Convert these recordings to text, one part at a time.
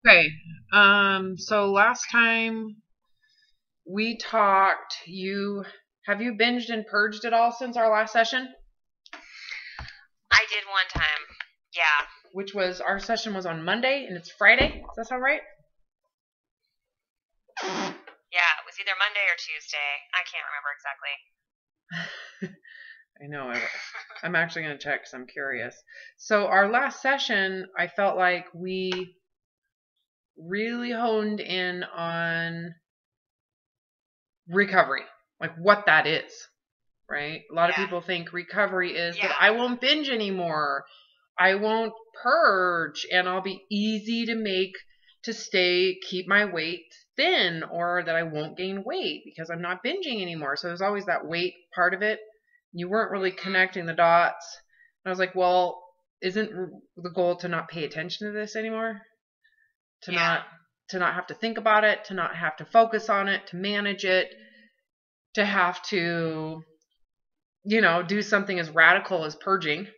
Okay. So last time we talked, have you binged and purged at all since our last session? I did one time. Yeah. Which was our session was on Monday and it's Friday. Does that sound right? Yeah, it was either Monday or Tuesday. I can't remember exactly. I know. I'm actually going to check because I'm curious. So our last session, I felt like we really honed in on recovery, like what that is, right? A lot of people think recovery is that I won't binge anymore, I won't purge, and I'll be easy to keep my weight thin, or that I won't gain weight because I'm not binging anymore. So there's always that weight part of it. You weren't really connecting the dots. And I was like, well, isn't the goal to not pay attention to this anymore? To not have to think about it, to not have to focus on it, to manage it, to have to, do something as radical as purging.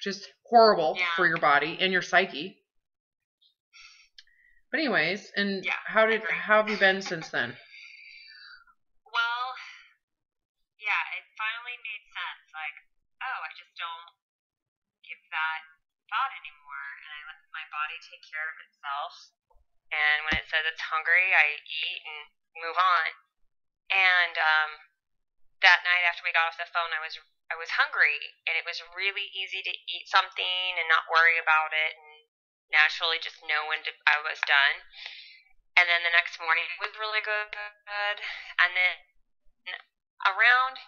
Just horrible for your body and your psyche. But anyways, and how have you been since then? Well, it finally made sense. Like, oh, I just don't give that thought anymore, and I let my body take care of itself. And when it says it's hungry, I eat and move on. And that night after we got off the phone, I was hungry, and it was really easy to eat something and not worry about it, and naturally just know when I was done. And then the next morning it was really good. And then around,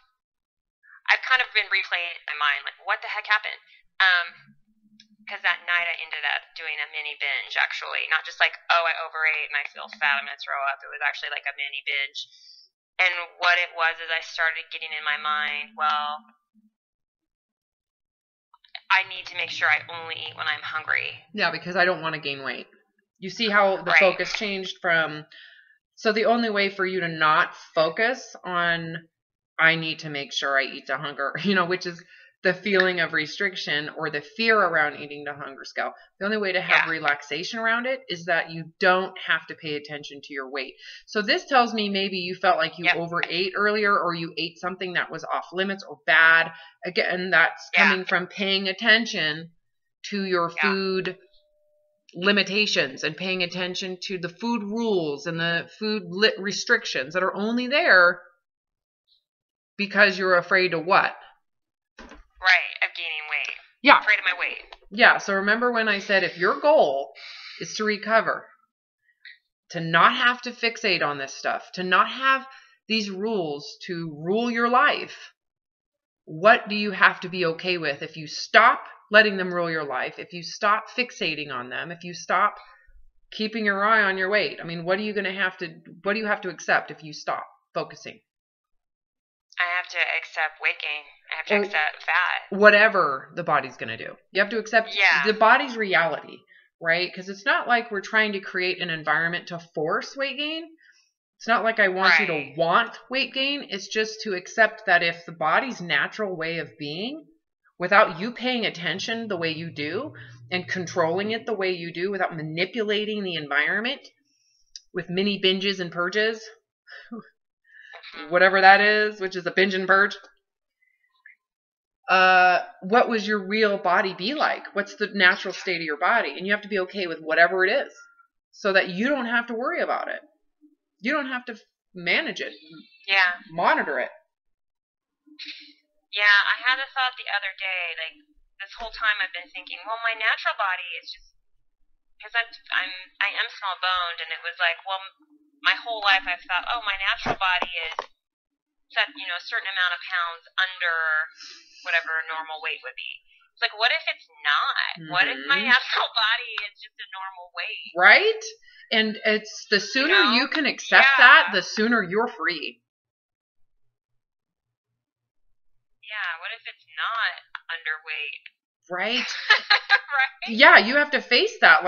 I've kind of been replaying in my mind, like, what the heck happened? Because that night I ended up doing a mini binge, actually. Not just like, oh, I overate and I feel fat, I'm going to throw up. It was actually like a mini binge. And what it was is I started getting in my mind, well, I need to make sure I only eat when I'm hungry. Yeah, because I don't want to gain weight. You see how the focus changed from... So the only way for you to not focus on, I need to make sure I eat to hunger, which is the feeling of restriction or the fear around eating to hunger scale. The only way to have relaxation around it is that you don't have to pay attention to your weight. So this tells me maybe you felt like you overate earlier, or you ate something that was off limits or bad. Again, that's coming from paying attention to your food limitations and paying attention to the food rules and the food restrictions that are only there because you're afraid of what? Right, of gaining weight. Yeah. Afraid of my weight. Yeah, so remember when I said if your goal is to recover, to not have to fixate on this stuff, to not have these rules to rule your life, what do you have to be okay with if you stop letting them rule your life, if you stop fixating on them, if you stop keeping your eye on your weight? I mean, what do you have to accept if you stop focusing? I have to accept weight gain. I have to accept fat. Whatever the body's going to do. You have to accept the body's reality, right? Because it's not like we're trying to create an environment to force weight gain. It's not like I want you to want weight gain. It's just to accept that if the body's natural way of being, without you paying attention the way you do and controlling it the way you do, without manipulating the environment with mini binges and purges, whatever that is, which is a binge and purge, what would your real body be like? What's the natural state of your body? And you have to be okay with whatever it is so that you don't have to worry about it. You don't have to manage it. Monitor it. Yeah, I had a thought the other day, like, this whole time I've been thinking, well, my natural body is just, because I am small boned, and it was like, well, my whole life I've thought, oh, my natural body is set, a certain amount of pounds under whatever normal weight would be. It's like, what if it's not? What if my natural body is just a normal weight? Right? And it's the sooner you can accept that, the sooner you're free. Yeah, what if it's not underweight? Right? Right? Yeah, you have to face that.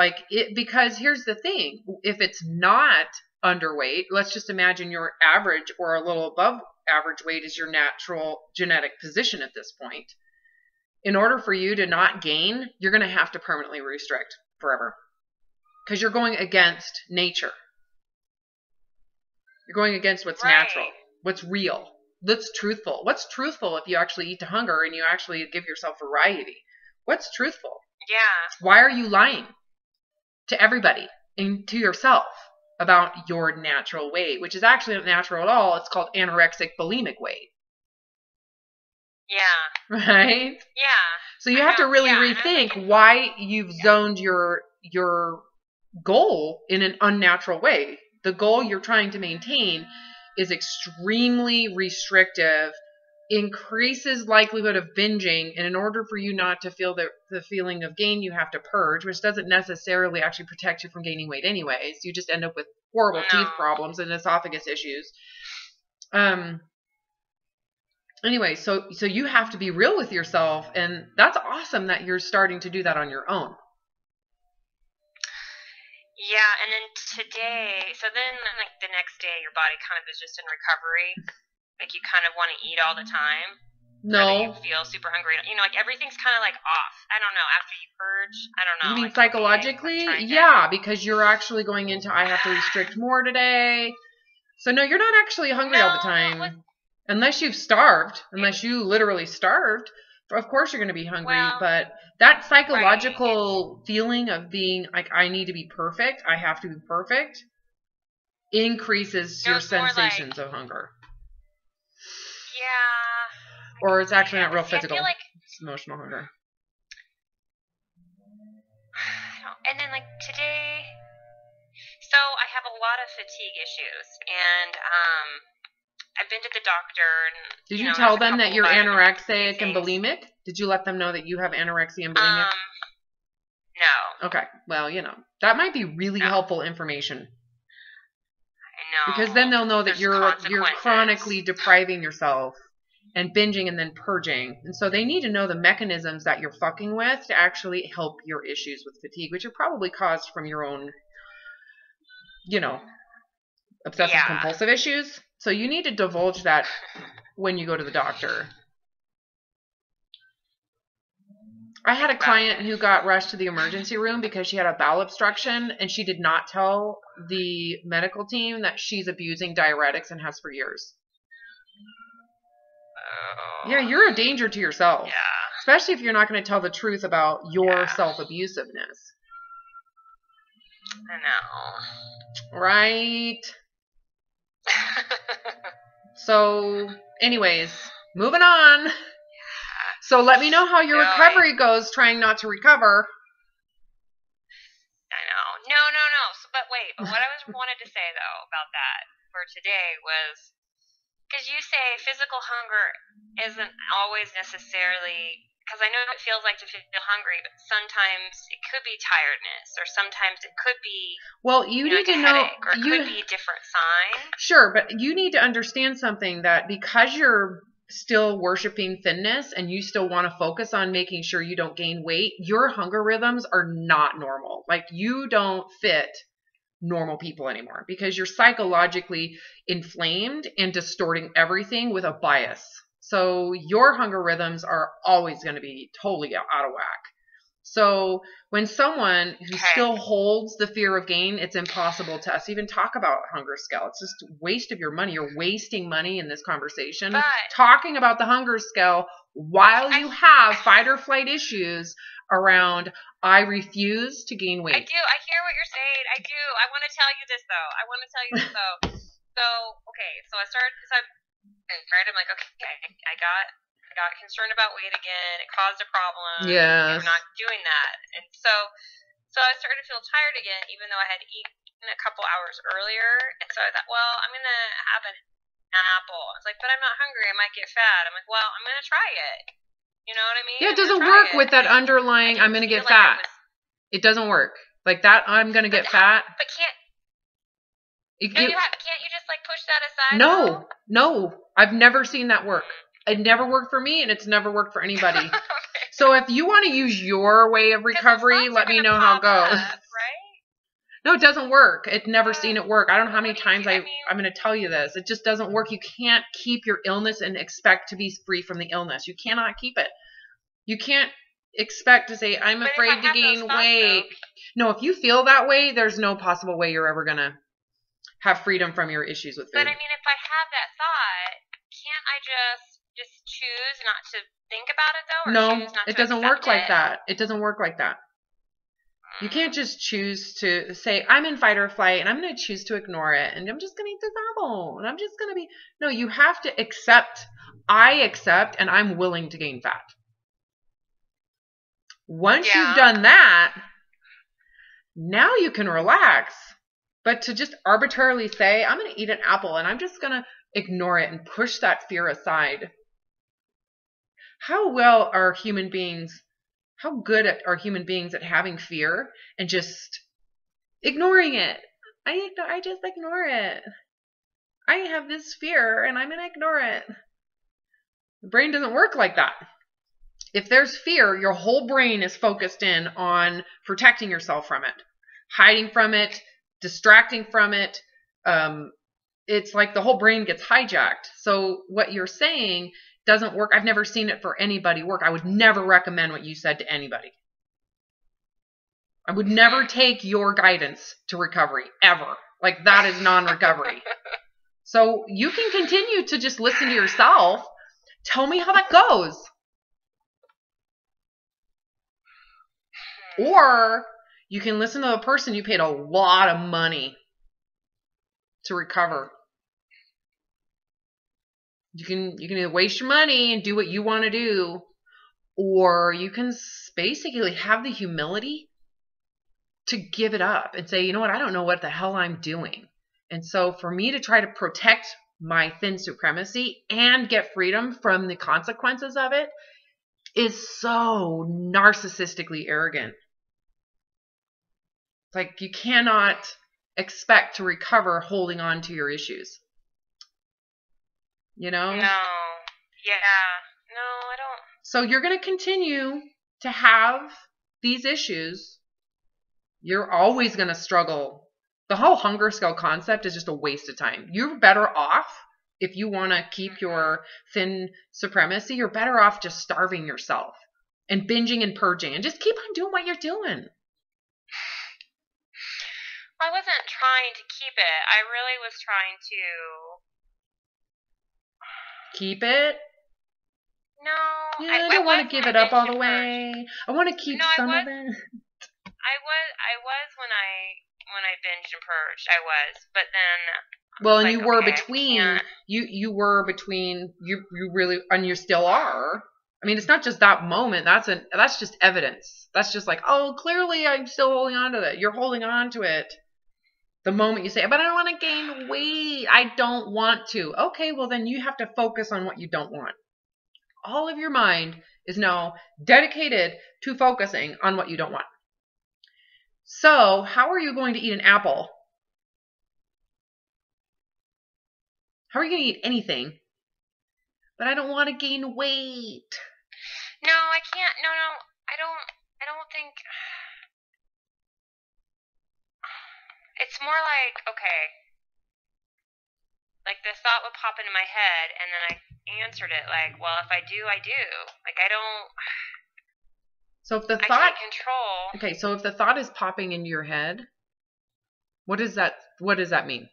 Because here's the thing. If it's not underweight, let's just imagine your average or a little above average weight is your natural genetic position at this point. In order for you to not gain, you're going to have to permanently restrict forever. because you're going against nature. You're going against what's natural, what's real, what's truthful. What's truthful if you actually eat to hunger and you actually give yourself variety? What's truthful? Yeah. Why are you lying to everybody and to yourself about your natural weight, which is actually not natural at all? It's called anorexic bulimic weight. Yeah. Right? Yeah. So you have to really rethink why you've zoned your goal in an unnatural way. The goal you're trying to maintain is extremely restrictive, increases likelihood of binging, and in order for you not to feel the feeling of gain, you have to purge, which doesn't necessarily actually protect you from gaining weight anyways. You just end up with horrible teeth problems and esophagus issues. Anyway, so you have to be real with yourself, and that's awesome that you're starting to do that on your own. Yeah, and then today, so then like the next day, your body kind of is just in recovery. Like you kind of want to eat all the time. No. You feel super hungry. You know, like everything's kind of like off. I don't know. After you purge, I don't know. You mean like psychologically? Yeah, because you're actually going into, I have to restrict more today. So no, you're not actually hungry all the time. Unless you've starved. Unless you literally starved. Of course you're going to be hungry. But that psychological feeling of being like, I need to be perfect, I have to be perfect, increases your sensations of hunger. Yeah. Or it's actually not real physical. I feel like it's emotional hunger. And then like today, so I have a lot of fatigue issues, and I've been to the doctor. And did you tell them that you're anorexic and bulimic? Did you let them know that you have anorexia and bulimia? No. Okay. Well, that might be really helpful information. I know. Because then they'll know that you're chronically depriving yourself and binging and then purging. And so they need to know the mechanisms that you're fucking with to actually help your issues with fatigue, which are probably caused from your own, obsessive compulsive issues. So you need to divulge that when you go to the doctor. I had a client who got rushed to the emergency room because she had a bowel obstruction, and she did not tell the medical team that she's abusing diuretics and has for years. Yeah, you're a danger to yourself. Yeah. Especially if you're not going to tell the truth about your self-abusiveness. I know. Right? So, anyways, moving on. So let me know how your recovery goes, trying not to recover. I know. No. But what I wanted to say, though, about that for today was, because you say physical hunger isn't always necessarily, because I know it feels like to feel hungry, but sometimes it could be tiredness, or sometimes it could be, you need like to know, headache, or it could be a different sign. Sure, but you need to understand something, that because you're still worshiping thinness and you still want to focus on making sure you don't gain weight, your hunger rhythms are not normal. Like, you don't fit normal people anymore because you're psychologically inflamed and distorting everything with a bias. So your hunger rhythms are always going to be totally out of whack. So when someone who still holds the fear of gain, it's impossible to us even talk about hunger scale. It's just a waste of your money. You're wasting money in this conversation. Talking about the hunger scale while you have fight or flight issues around, I refuse to gain weight. I do. I hear what you're saying. I do. I want to tell you this, though. So, okay. So I started, I'm like, okay, I got concerned about weight again. It caused a problem. Yes. I'm not doing that. And so I started to feel tired again, even though I had eaten a couple hours earlier. And so I thought, well, I'm going to have an apple. I was like, but I'm not hungry. I might get fat. I'm like, well, I'm going to try it. You know what I mean? Yeah, it doesn't work with that underlying, I'm going to get fat. It doesn't work. Like that, I'm going to get fat. But can't you just like push that aside? No. I've never seen that work. It never worked for me, and it's never worked for anybody. Okay. So if you want to use your way of recovery, let me know how it goes. Right? No, it doesn't work. I've never seen it work. I don't know how many times I'm going to tell you this. It just doesn't work. You can't keep your illness and expect to be free from the illness. You cannot keep it. You can't. expect to say, I'm afraid to gain weight. No, if you feel that way, there's no possible way you're ever going to have freedom from your issues with food. But I mean, if I have that thought, can't I just choose not to think about it though? Or no, choose not it to doesn't work it? like that. It doesn't work like that. You can't just choose to say, I'm in fight or flight and I'm going to choose to ignore it and I'm just going to eat this apple and I'm just going to be. No, you have to accept. I accept and I'm willing to gain fat. Once you've done that, now you can relax. But to just arbitrarily say, I'm going to eat an apple and I'm just going to ignore it and push that fear aside. How well are human beings? How good are human beings at having fear and just ignoring it? I just ignore it. I have this fear and I'm going to ignore it. The brain doesn't work like that. If there's fear, your whole brain is focused in on protecting yourself from it, hiding from it, distracting from it. It's like the whole brain gets hijacked. So what you're saying doesn't work. I've never seen it for anybody work. I would never recommend what you said to anybody. I would never take your guidance to recovery, ever. Like, that is non-recovery. So you can continue to just listen to yourself. Tell me how that goes. Or you can listen to the person you paid a lot of money to recover. You can either waste your money and do what you want to do, or you can basically have the humility to give it up and say, you know what, I don't know what the hell I'm doing. And so for me to try to protect my thin supremacy and get freedom from the consequences of it is so narcissistically arrogant. Like, you cannot expect to recover holding on to your issues. You know? No. Yeah. No, I don't. So you're going to continue to have these issues. You're always going to struggle. The whole hunger scale concept is just a waste of time. You're better off, if you want to keep your thin supremacy, you're better off just starving yourself and binging and purging and just keep on doing what you're doing. I wasn't trying to keep it. I really was trying to... Keep it? No. Yeah, I don't want to give it up all the way. I want to keep some of it. I was when I binged and purged. I was, but then. Well, and you were between. You were between. You really, and you still are. I mean, it's not just that moment. That's just evidence. That's just like, oh, clearly I'm still holding on to that. You're holding on to it. The moment you say, but I don't want to gain weight. I don't want to. Okay, well then you have to focus on what you don't want. All of your mind is now dedicated to focusing on what you don't want. So, how are you going to eat an apple? How are you going to eat anything? But I don't want to gain weight. No, I can't. No, I don't think. It's more like, okay, like the thought would pop into my head, and then I answered it like, well, if I do, I do. Like, I don't. So if the thought, I can't control. Okay, so if the thought is popping into your head, what does that mean?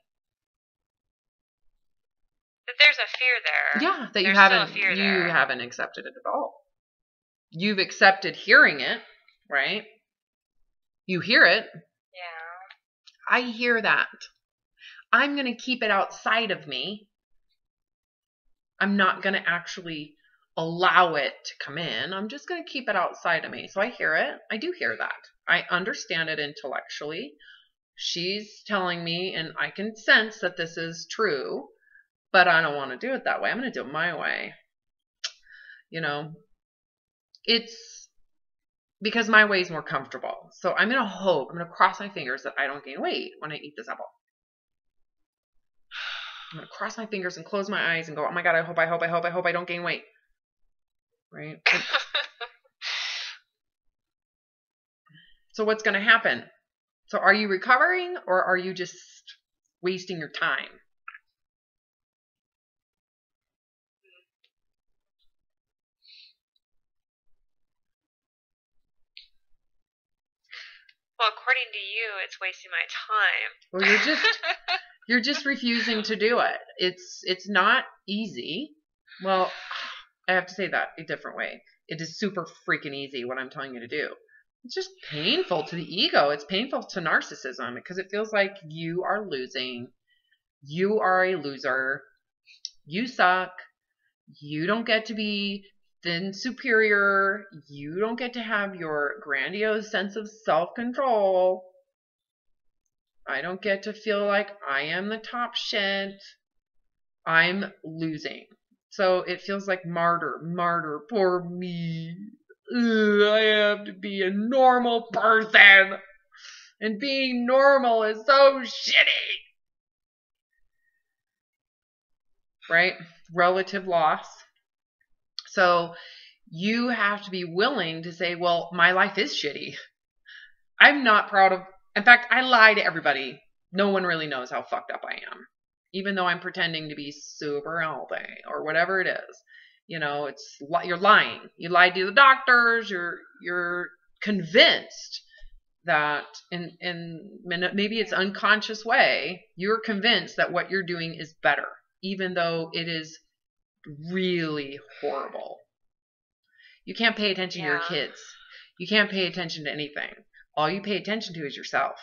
That there's a fear there. Yeah, that you haven't accepted it at all. You've accepted hearing it, right? You hear it. Yeah. I hear that. I'm going to keep it outside of me. I'm not going to actually allow it to come in. I'm just going to keep it outside of me. So I hear it. I do hear that. I understand it intellectually. She's telling me, and I can sense that this is true, but I don't want to do it that way. I'm going to do it my way. You know, it's because my way is more comfortable. So I'm going to cross my fingers that I don't gain weight when I eat this apple. I'm going to cross my fingers and close my eyes and go, oh my God, I hope I don't gain weight. Right? So what's going to happen? So are you recovering or are you just wasting your time? Well, according to you, it's wasting my time. Well, you're just refusing to do it. It's not easy. Well, I have to say that a different way. It is super freaking easy what I'm telling you to do. It's just painful to the ego. It's painful to narcissism because it feels like you are losing. You are a loser. You suck. You don't get to be thin superior. You don't get to have your grandiose sense of self-control. I don't get to feel like I am the top shit. I'm losing. So it feels like martyr, poor me. Ugh, I have to be a normal person. And being normal is so shitty. Right? Relative loss. So you have to be willing to say, well, my life is shitty. I'm not proud of, in fact, I lie to everybody. No one really knows how fucked up I am. Even though I'm pretending to be super healthy or whatever it is. You know, you're lying. You lied to the doctors. You're convinced that in maybe it's unconscious way, you're convinced that what you're doing is better, even though it is really horrible. You can't pay attention to your kids. You can't pay attention to anything. All you pay attention to is yourself.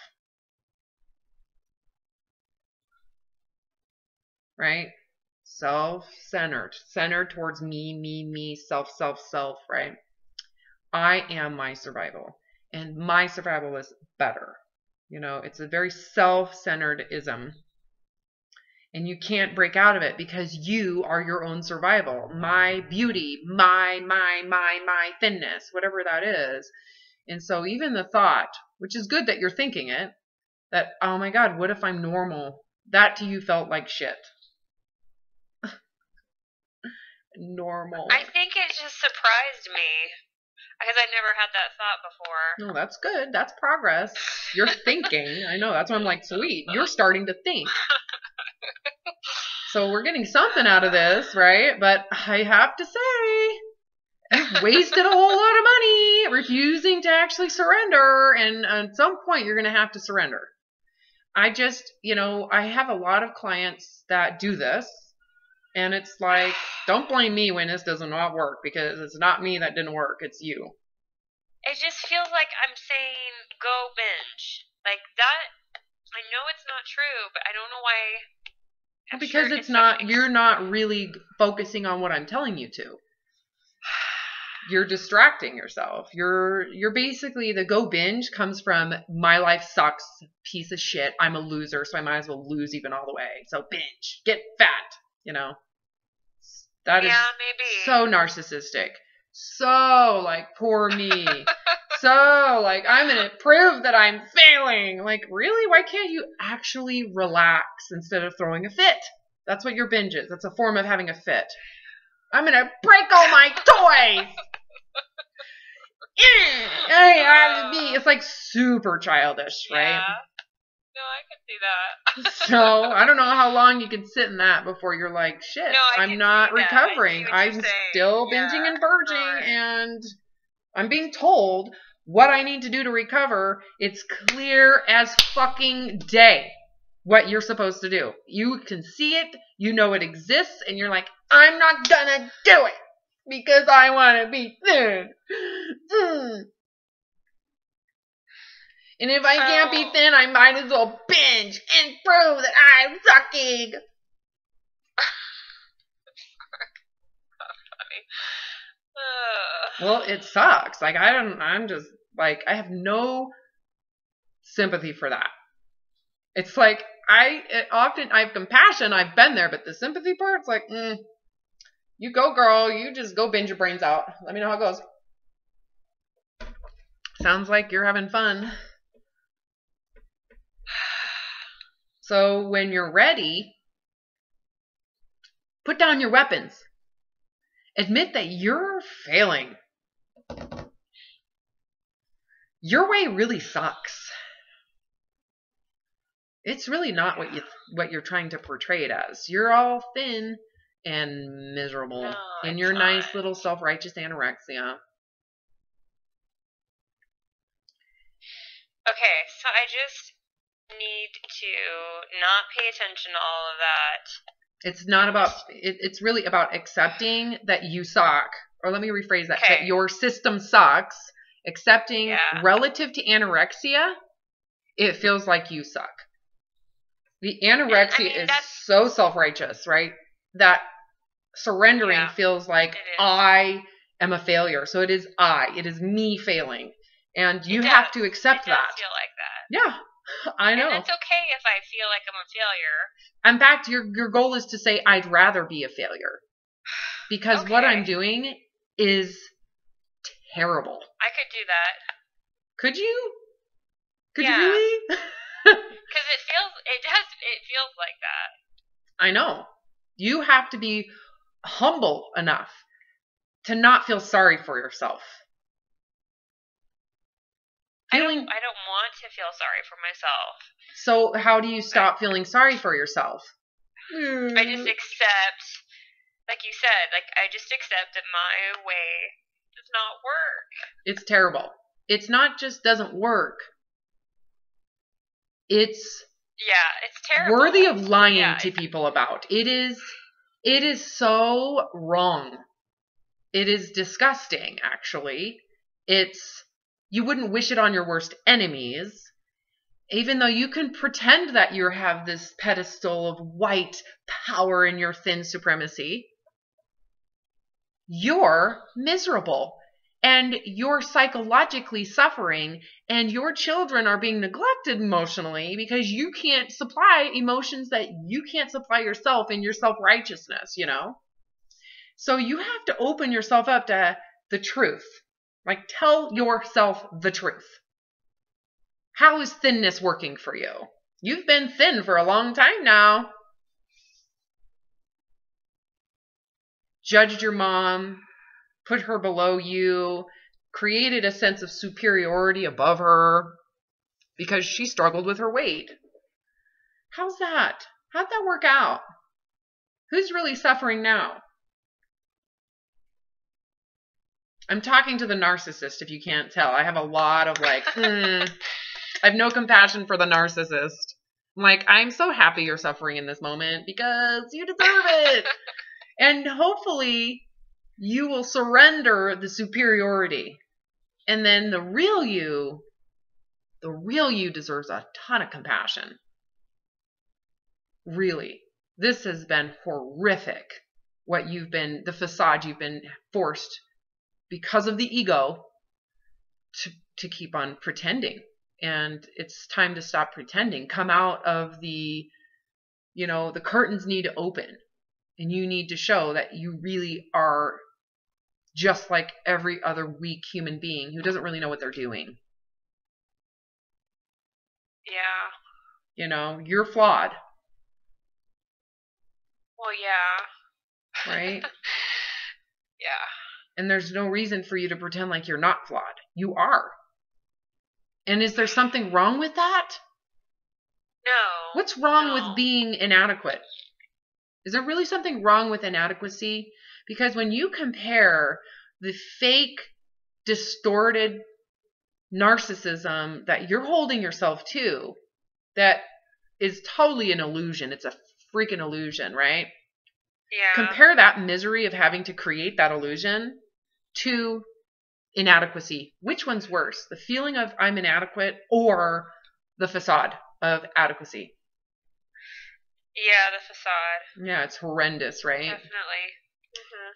Right? Self-centered. Centered towards me, self, right? I am my survival. And my survival is better. You know, it's a very self-centered-ism. And you can't break out of it because you are your own survival. My beauty, my thinness, whatever that is. And so even the thought, which is good that you're thinking it, that, oh my God, what if I'm normal? That to you felt like shit. Normal. I think it just surprised me because I never had that thought before. No, that's good. That's progress. You're thinking. I know. That's why I'm like, sweet. You're starting to think. So we're getting something out of this, right? But I have to say, you've wasted a whole lot of money refusing to actually surrender. And at some point, you're going to have to surrender. I just, I have a lot of clients that do this. And it's like, don't blame me when this does not work because it's not me that didn't work. It's you. It just feels like I'm saying, go binge. Like that, I know it's not true, but I don't know why. Because it's not, you're not really focusing on what I'm telling you to. You're distracting yourself. You're basically, the go binge comes from my life sucks, piece of shit. I'm a loser, so I might as well lose even all the way. So binge, get fat, That is maybe. So narcissistic. So like, poor me. So like, I'm going to prove that I'm failing. Like, really? Why can't you actually relax instead of throwing a fit? That's what your binge is. That's a form of having a fit. I'm going to break all my toys. It's like super childish, right? Yeah. No, I can see that. So I don't know how long you can sit in that before you're like, shit, I'm not recovering. I'm still binging and purging, and I'm being told what I need to do to recover. It's clear as fucking day what you're supposed to do. You can see it, you know it exists, and you're like, I'm not gonna do it because I want to be thin. And if I can't be thin, I might as well binge and prove that I'm sucking. Well, it sucks. Like, I'm just, like, I have no sympathy for that. It's like, I have compassion, I've been there, but the sympathy part's like, you go, girl, you just go binge your brains out. Let me know how it goes. Sounds like you're having fun. So when you're ready, put down your weapons. Admit that you're failing. Your way really sucks. It's really not what you're trying to portray it as. You're all thin and miserable in your nice little self-righteous anorexia. Okay, so I just need to not pay attention to all of that. It's not about, it's really about accepting that you suck. Or let me rephrase that, that your system sucks. Accepting relative to anorexia, it feels like you suck. The anorexia is so self-righteous, right? That surrendering feels like I am a failure. So it is me failing. And you have to accept that. It does feel like that. Yeah, I know. And it's okay if I feel like I'm a failure. In fact, your goal is to say, I'd rather be a failure. Because what I'm doing is terrible. I could do that. Could you? Could you really? Because it feels like that. I know. You have to be humble enough to not feel sorry for yourself. I don't want to feel sorry for myself. So how do you stop feeling sorry for yourself? I just accept, like you said, I just accept that my way does not work. It's terrible. It's not just doesn't work. It's terrible. Worthy of lying to people about. It is so wrong. It is disgusting, actually. You wouldn't wish it on your worst enemies, even though you can pretend that you have this pedestal of white power in your thin supremacy. You're miserable, and you're psychologically suffering, and your children are being neglected emotionally because you can't supply emotions that you can't supply yourself in your self-righteousness, you know? So you have to open yourself up to the truth. Like, tell yourself the truth. How is thinness working for you? You've been thin for a long time now. Judged your mom, put her below you, created a sense of superiority above her because she struggled with her weight. How's that? How'd that work out? Who's really suffering now? I'm talking to the narcissist, if you can't tell. I have a lot of I have no compassion for the narcissist. I'm like, I'm so happy you're suffering in this moment because you deserve it. And hopefully you will surrender the superiority. And then the real you deserves a ton of compassion. Really. This has been horrific. The facade you've been forced because of the ego to keep on pretending. And it's time to stop pretending. Come out of the curtains need to open. And you need to show that you really are just like every other weak human being who doesn't really know what they're doing. Yeah. You're flawed. Well, yeah. Right? Yeah. And there's no reason for you to pretend like you're not flawed. You are. And is there something wrong with that? No. What's wrong with being inadequate? Is there really something wrong with inadequacy? Because when you compare the fake, distorted narcissism that you're holding yourself to, that is totally an illusion. It's a freaking illusion, right? Yeah. Compare that misery of having to create that illusion to inadequacy. Which one's worse? The feeling of I'm inadequate or the facade of adequacy? Yeah, the facade. Yeah, it's horrendous, right?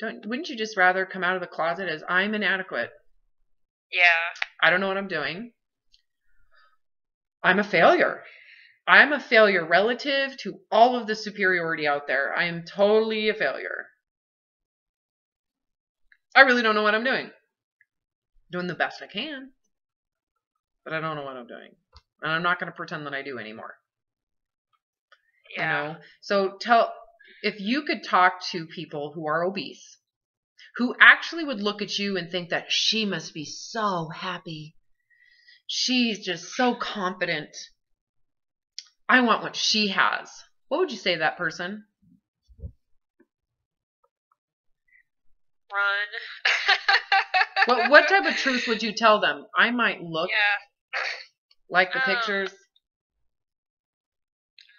Definitely. Wouldn't you just rather come out of the closet as I'm inadequate? Yeah. I don't know what I'm doing. I'm a failure. I'm a failure relative to all of the superiority out there. I am totally a failure. I really don't know what I'm doing. Doing the best I can. But I don't know what I'm doing. And I'm not going to pretend that I do anymore. Yeah. So if you could talk to people who are obese, who actually would look at you and think that she must be so happy. She's just so confident. I want what she has. What would you say to that person? Run. What type of truth would you tell them? I might look Like the pictures?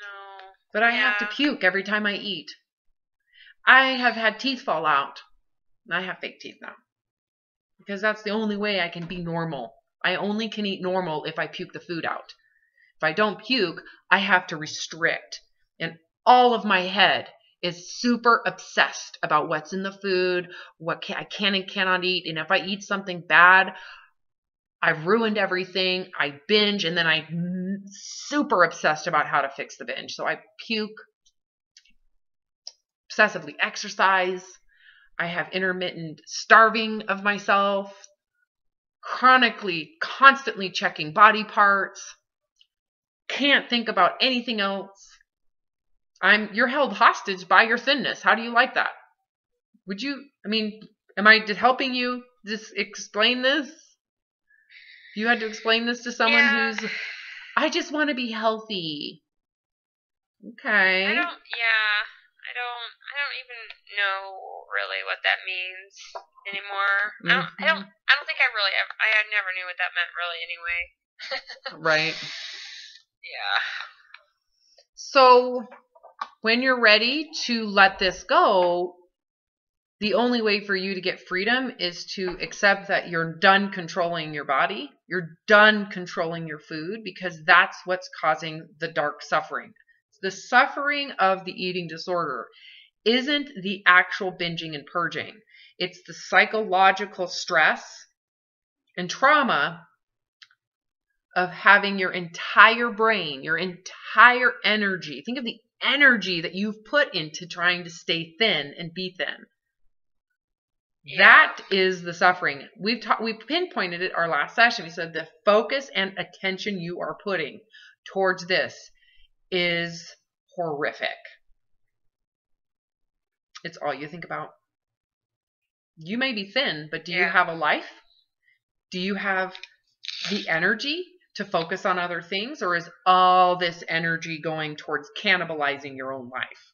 No. But I have to puke every time I eat. I have had teeth fall out. I have fake teeth now. Because that's the only way I can be normal. I only can eat normal if I puke the food out. If I don't puke, I have to restrict. And all of my head is super obsessed about what's in the food, what I can and cannot eat. And if I eat something bad, I've ruined everything. I binge, and then I'm super obsessed about how to fix the binge. So I puke, obsessively exercise. I have intermittent starving of myself, chronically, constantly checking body parts. Can't think about anything else. You're held hostage by your thinness. How do you like that? Would you, am I helping you just explain this? You had to explain this to someone who's, I just want to be healthy. Okay. I don't even know really what that means anymore. I don't think I never knew what that meant really anyway. Right. Yeah. So when you're ready to let this go, the only way for you to get freedom is to accept that you're done controlling your body. You're done controlling your food, because that's what's causing the dark suffering. The suffering of the eating disorder isn't the actual binging and purging. It's the psychological stress and trauma of having your entire brain, your entire energy. Think of the energy that you've put into trying to stay thin and be thin. Yeah. That is the suffering. We pinpointed it our last session. We said the focus and attention you are putting towards this is horrific. It's all you think about. You may be thin, but do you have a life? Do you have the energy to focus on other things, or is all this energy going towards cannibalizing your own life?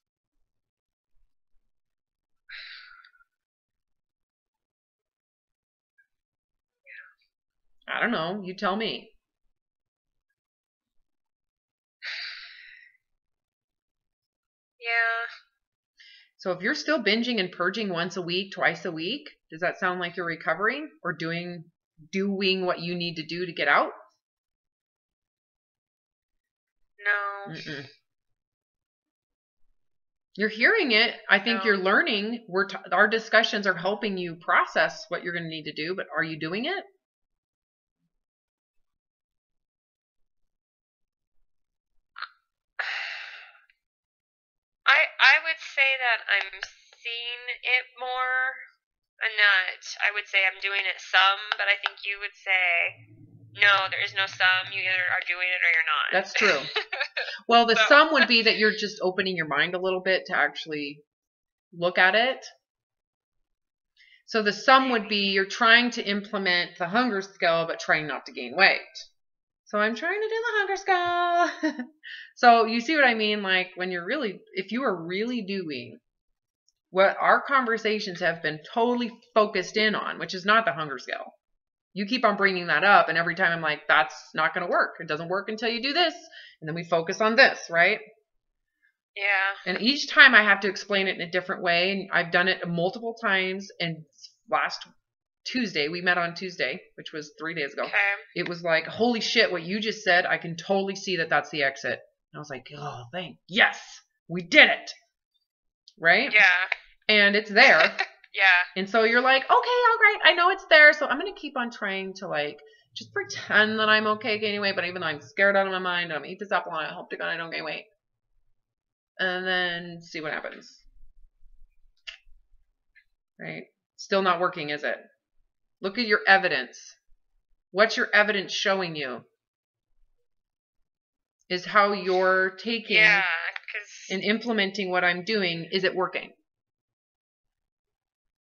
I don't know. You tell me. Yeah. So if you're still binging and purging once a week, twice a week, does that sound like you're recovering or doing what you need to do to get out? No. Mm-mm. You're hearing it. I think you're learning. Our discussions are helping you process what you're going to need to do, but are you doing it? I would say that I'm seeing it more, and that I would say I'm doing it some, but I think you would say, no, there is no some. You either are doing it or you're not. That's true. Well, the some would be that you're just opening your mind a little bit to actually look at it. So the some would be you're trying to implement the hunger skill, but trying not to gain weight. So I'm trying to do the hunger skill. So you see what I mean? Like if you are really doing what our conversations have been totally focused in on, which is not the hunger skill. You keep on bringing that up, and every time I'm like, that's not going to work. It doesn't work until you do this, and then we focus on this, right? Yeah. And each time I have to explain it in a different way, and I've done it multiple times. And last Tuesday, we met on Tuesday, which was 3 days ago. Okay. It was like, holy shit, what you just said, I can totally see that that's the exit. And I was like, oh, yes, we did it. Right? Yeah. And it's there. Yeah. And so you're like, okay, all right, I know it's there. So I'm going to keep on trying to just pretend that I'm okay gaining weight. But even though I'm scared out of my mind, I'm going to eat this apple and I hope to God I don't gain weight. And then see what happens. Right? Still not working, is it? Look at your evidence. What's your evidence showing you? Is how you're taking and implementing what I'm doing. Is it working?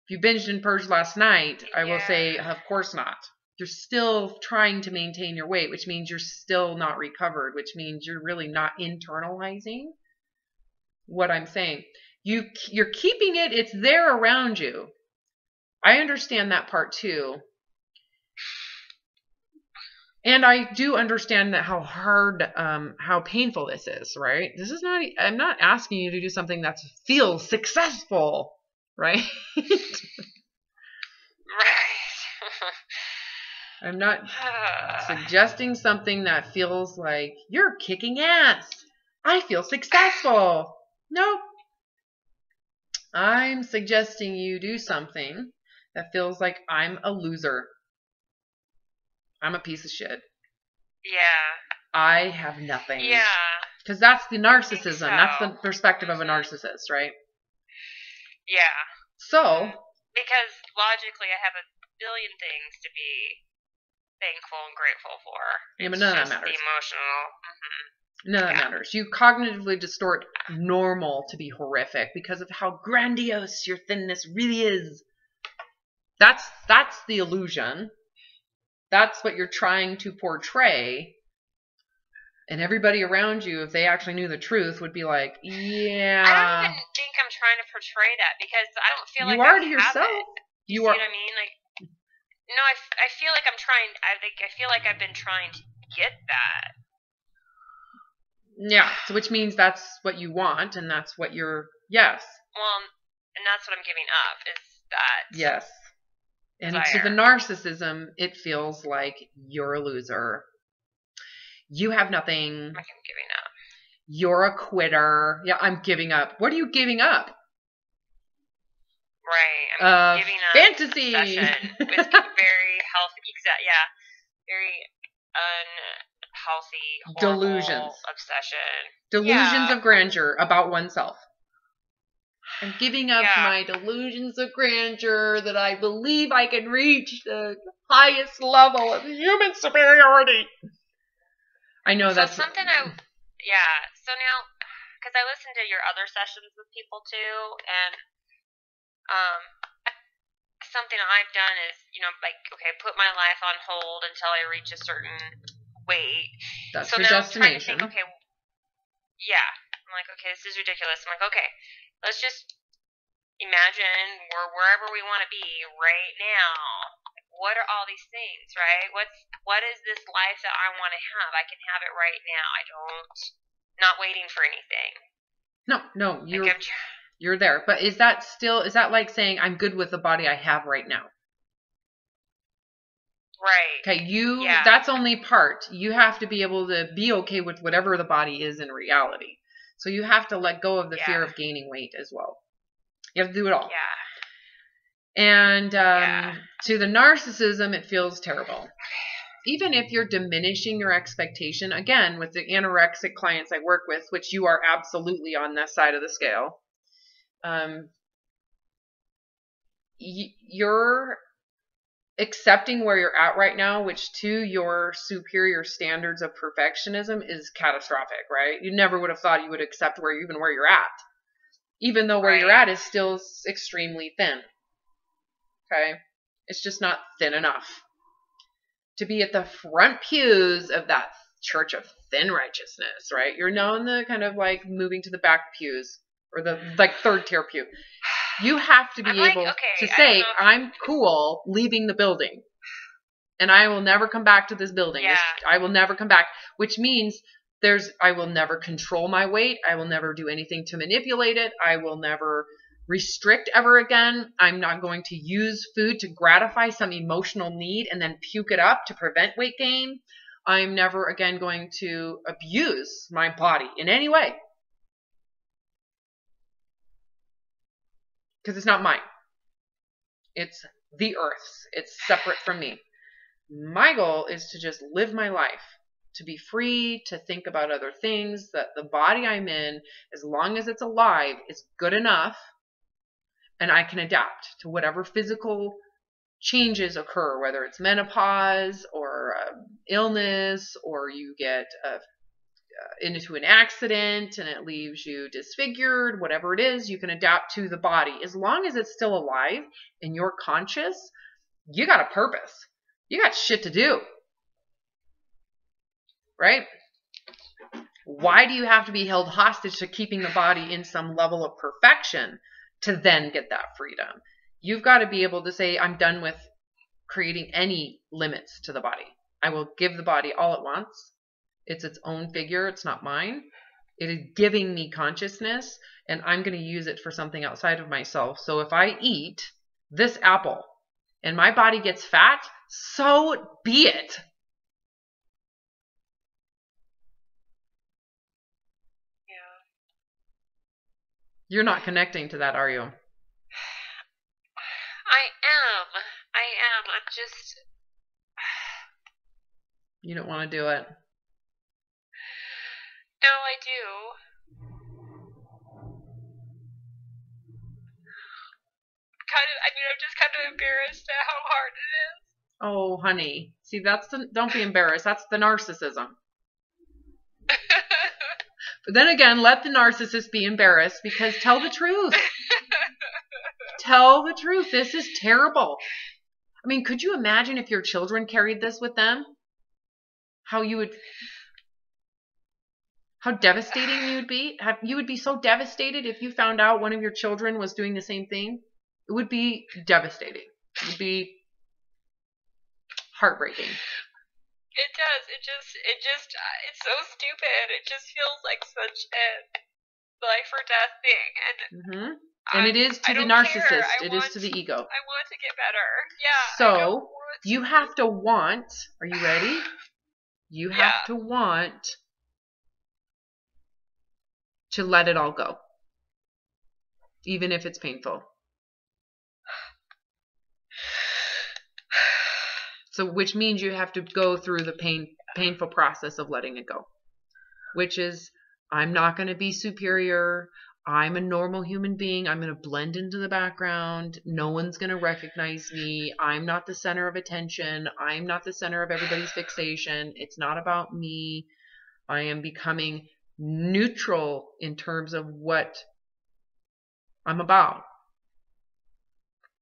If you binged and purged last night, I will say, of course not. You're still trying to maintain your weight, which means you're still not recovered, which means you're really not internalizing what I'm saying. You're keeping it. It's there around you. I understand that part too. And I do understand that how hard, how painful this is, right? This is not, I'm not asking you to do something that feels successful, right? Right. I'm not suggesting something that feels like you're kicking ass. I feel successful. Nope. I'm suggesting you do something that feels like I'm a loser. I'm a piece of shit. Yeah. I have nothing. Yeah. Because that's the narcissism. So. That's the perspective of a narcissist, right? Yeah. So. Because logically, I have a billion things to be thankful and grateful for. Yeah, but none of that matters. Emotional. None of that matters. You cognitively distort normal to be horrific because of how grandiose your thinness really is. That's the illusion. That's what you're trying to portray. And everybody around you, if they actually knew the truth, would be like, yeah. I don't even think I'm trying to portray that because I don't feel like you are I to yourself. You see what I mean? Like, no, I feel like I'm trying. I feel like I've been trying to get that. Yeah. So which means that's what you want, and that's what you're. Yes. Well, and that's what I'm giving up. Is that. Yes. And desire. to the narcissism, it feels like you're a loser. You have nothing. Like I'm giving up. You're a quitter. Yeah, I'm giving up. What are you giving up? Right. I'm giving up fantasy. With very healthy. Yeah. Very unhealthy. Delusions. Obsession. Delusions of grandeur about oneself. I'm giving up my delusions of grandeur that I believe I can reach the highest level of human superiority. I know that's something so now, because I listen to your other sessions with people too, and something I've done is, like, okay, put my life on hold until I reach a certain weight. That's your destination. I'm trying to think, okay, I'm like, okay, this is ridiculous. I'm like, okay, let's just imagine we're wherever we want to be right now. What are all these things, right? What is this life that I want to have? I can have it right now. Not waiting for anything. No, you're there. But is that like saying I'm good with the body I have right now? Right. Okay, that's only part. You have to be able to be okay with whatever the body is in reality. So you have to let go of the fear of gaining weight as well. You have to do it all. Yeah. And to the narcissism, it feels terrible. Even if you're diminishing your expectation, again, with the anorexic clients I work with, which you are absolutely on that side of the scale, you're accepting where you're at right now, which to your superior standards of perfectionism is catastrophic, right? You never would have thought you would accept where you're at. Even though where you're at is still extremely thin. Okay? It's just not thin enough to be at the front pews of that church of thin righteousness, right? You're now in the kind of like moving to the back pews or the like third tier pew. You have to be able to say, I'm cool leaving the building. And I will never come back to this building. Yeah. I will never come back, which means I will never control my weight. I will never do anything to manipulate it. I will never restrict ever again. I'm not going to use food to gratify some emotional need and then puke it up to prevent weight gain. I'm never again going to abuse my body in any way. Because it's not mine. It's the Earth's. It's separate from me. My goal is to just live my life. To be free, to think about other things, that the body I'm in, as long as it's alive, is good enough, and I can adapt to whatever physical changes occur, whether it's menopause or illness, or you get into an accident and it leaves you disfigured, whatever it is, you can adapt to the body. As long as it's still alive and you're conscious, you got a purpose. You got shit to do. Right? Why do you have to be held hostage to keeping the body in some level of perfection to then get that freedom? You've got to be able to say, I'm done with creating any limits to the body. I will give the body all it wants. It's its own figure. It's not mine. It is giving me consciousness, and I'm going to use it for something outside of myself. So if I eat this apple and my body gets fat, so be it. Yeah. You're not connecting to that, are you? I am. I'm just... You don't want to do it. No, I do. I'm just kind of embarrassed at how hard it is. Oh, honey. See, don't be embarrassed. That's the narcissism. But then again, let the narcissist be embarrassed, because tell the truth. Tell the truth. This is terrible. I mean, could you imagine if your children carried this with them? How devastating you would be? You would be so devastated if you found out one of your children was doing the same thing. It would be devastating. It would be heartbreaking. It does. It's so stupid. It just feels like such a life or death thing. And it is to the narcissist. It is to the ego. I want to get better. Yeah. So you have to want. Are you ready? You have to want to let it all go, even if it's painful. So, which means you have to go through the painful process of letting it go, which is, I'm not going to be superior. I'm a normal human being. I'm going to blend into the background. No one's going to recognize me. I'm not the center of attention. I'm not the center of everybody's fixation. It's not about me. I am becoming neutral in terms of what I'm about.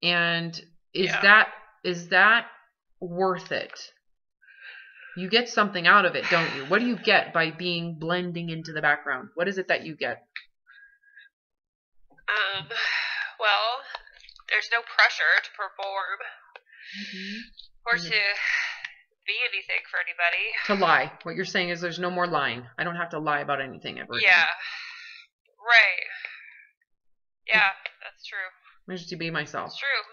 And is that worth it? You get something out of it, don't you? What do you get by blending into the background? What is it that you get? Well, there's no pressure to perform or to be anything for anybody. To lie. What you're saying is there's no more lying. I don't have to lie about anything ever again. Yeah. Right. Yeah, that's true. I'm just to be myself. It's true.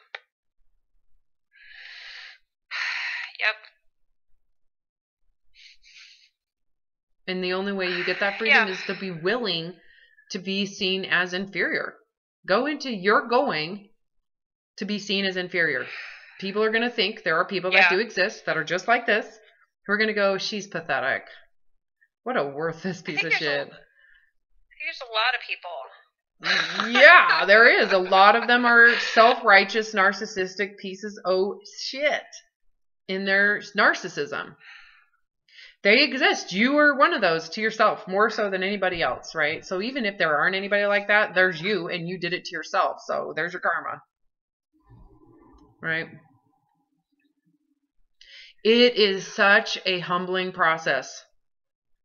Yep. And the only way you get that freedom is to be willing to be seen as inferior. You're going to be seen as inferior. People are going to think, there are people that do exist that are just like this, who are going to go, she's pathetic. What a worthless piece of shit. There's a lot of people. Yeah, there is. A lot of them are self-righteous, narcissistic pieces of shit in their narcissism. They exist. You are one of those to yourself, more so than anybody else, right? So even if there aren't anybody like that, there's you, and you did it to yourself. So there's your karma, right? It is such a humbling process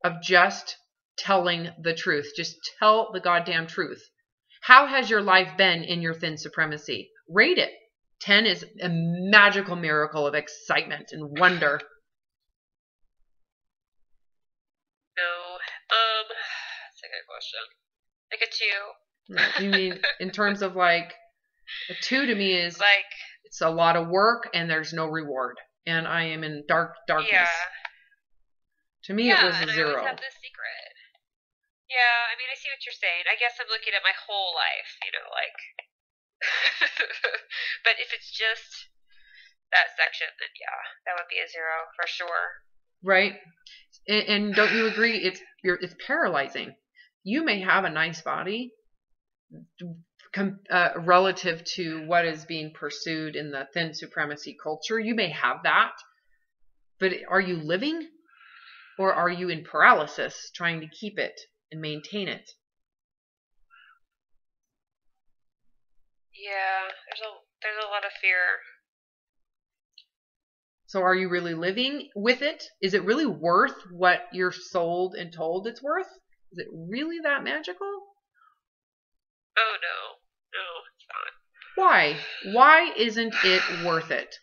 of just telling the truth. Just tell the goddamn truth. How has your life been in your thin supremacy? Rate it. 10 is a magical miracle of excitement and wonder. No. That's a good question. Like a 2. You mean in terms of like, a 2 to me is like, it's a lot of work and there's no reward. And I am in darkness. Yeah. To me, it was a 0. I always have this secret. Yeah, I mean, I see what you're saying. I guess I'm looking at my whole life, like. But if it's just that section, then that would be a 0 for sure. Right? And don't you agree? It's paralyzing. You may have a nice body relative to what is being pursued in the thin supremacy culture. You may have that, but are you living, or are you in paralysis trying to keep it and maintain it? Yeah, there's a lot of fear. So are you really living with it? Is it really worth what you're sold and told it's worth? Is it really that magical? Oh, no. No, it's not. Why? Why isn't it worth it?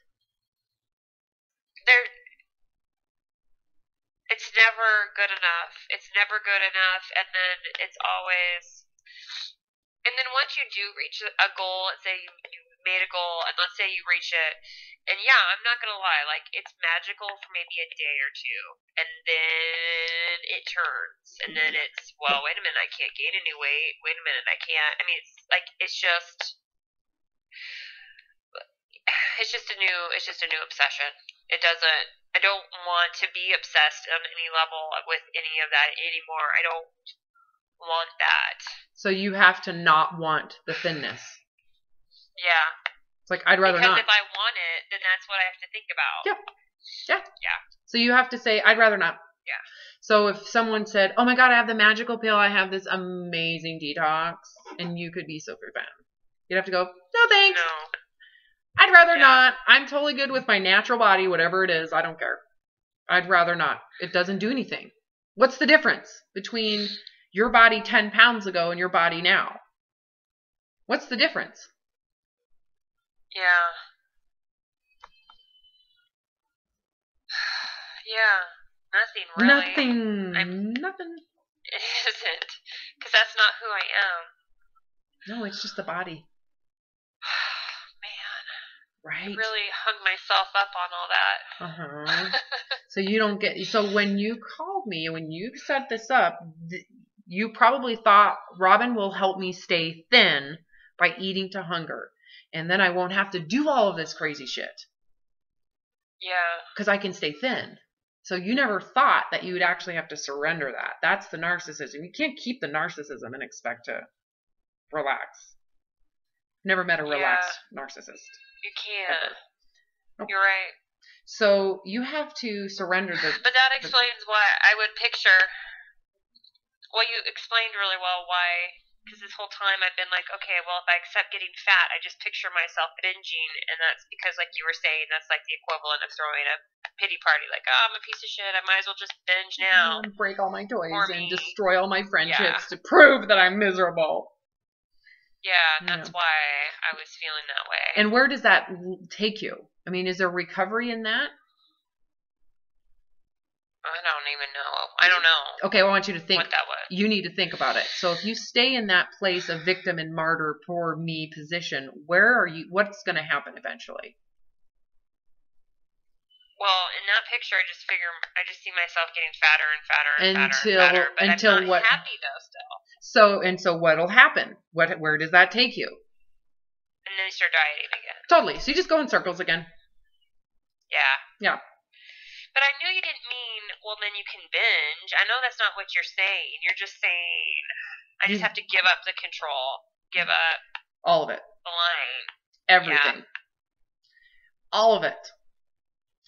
it's never good enough. It's never good enough, and then it's always. And then once you do reach a goal, let's say you made a goal, and let's say you reach it, and yeah, I'm not gonna lie, like it's magical for maybe a day or two, and then it turns, and then it's, well, wait a minute, I can't gain any weight. Wait a minute, I can't. I mean, it's like it's just a new obsession. It doesn't. I don't want to be obsessed on any level with any of that anymore. I don't want that. So you have to not want the thinness. Yeah. It's like, I'd rather not. Because if I want it, then that's what I have to think about. Yeah. Yeah. So you have to say, I'd rather not. Yeah. So if someone said, oh my God, I have the magical pill, I have this amazing detox, and you could be super fat, you'd have to go, no thanks. No. I'd rather not. I'm totally good with my natural body, whatever it is. I don't care. I'd rather not. It doesn't do anything. What's the difference between your body 10 pounds ago and your body now? What's the difference? Yeah. Yeah. Nothing really. Nothing. It isn't. Because that's not who I am. No, it's just the body. Right. I really hung myself up on all that. So you don't get. So when you called me, when you set this up, you probably thought Robin will help me stay thin by eating to hunger, and then I won't have to do all of this crazy shit. Yeah. Because I can stay thin. So you never thought that you would actually have to surrender that. That's the narcissism. You can't keep the narcissism and expect to relax. Never met a relaxed narcissist. You can't. Nope. You're right. So you have to surrender the... But that explains why I would picture... Well, you explained really well why... Because this whole time I've been like, okay, well, if I accept getting fat, I just picture myself binging. And that's because, like you were saying, that's like the equivalent of throwing a pity party. Like, oh, I'm a piece of shit. I might as well just binge now. Break all my toys and destroy all my friendships to prove that I'm miserable. Yeah, that's why I was feeling that way. And where does that take you? I mean, is there recovery in that? I don't even know. I don't know. Okay, well, I want you to think. What that was. You need to think about it. So if you stay in that place of victim and martyr, poor me position, where are you? What's going to happen eventually? Well, in that picture, I just see myself getting fatter and fatter and fatter. But until I'm not happy though still. So what'll happen? Where does that take you? And then you start dieting again. Totally. So you just go in circles again. Yeah. Yeah. But I knew you didn't mean, well, then you can binge. I know that's not what you're saying. You're just saying, I just have to give up the control. Give up. All of it. The line. Everything. Yeah. All of it.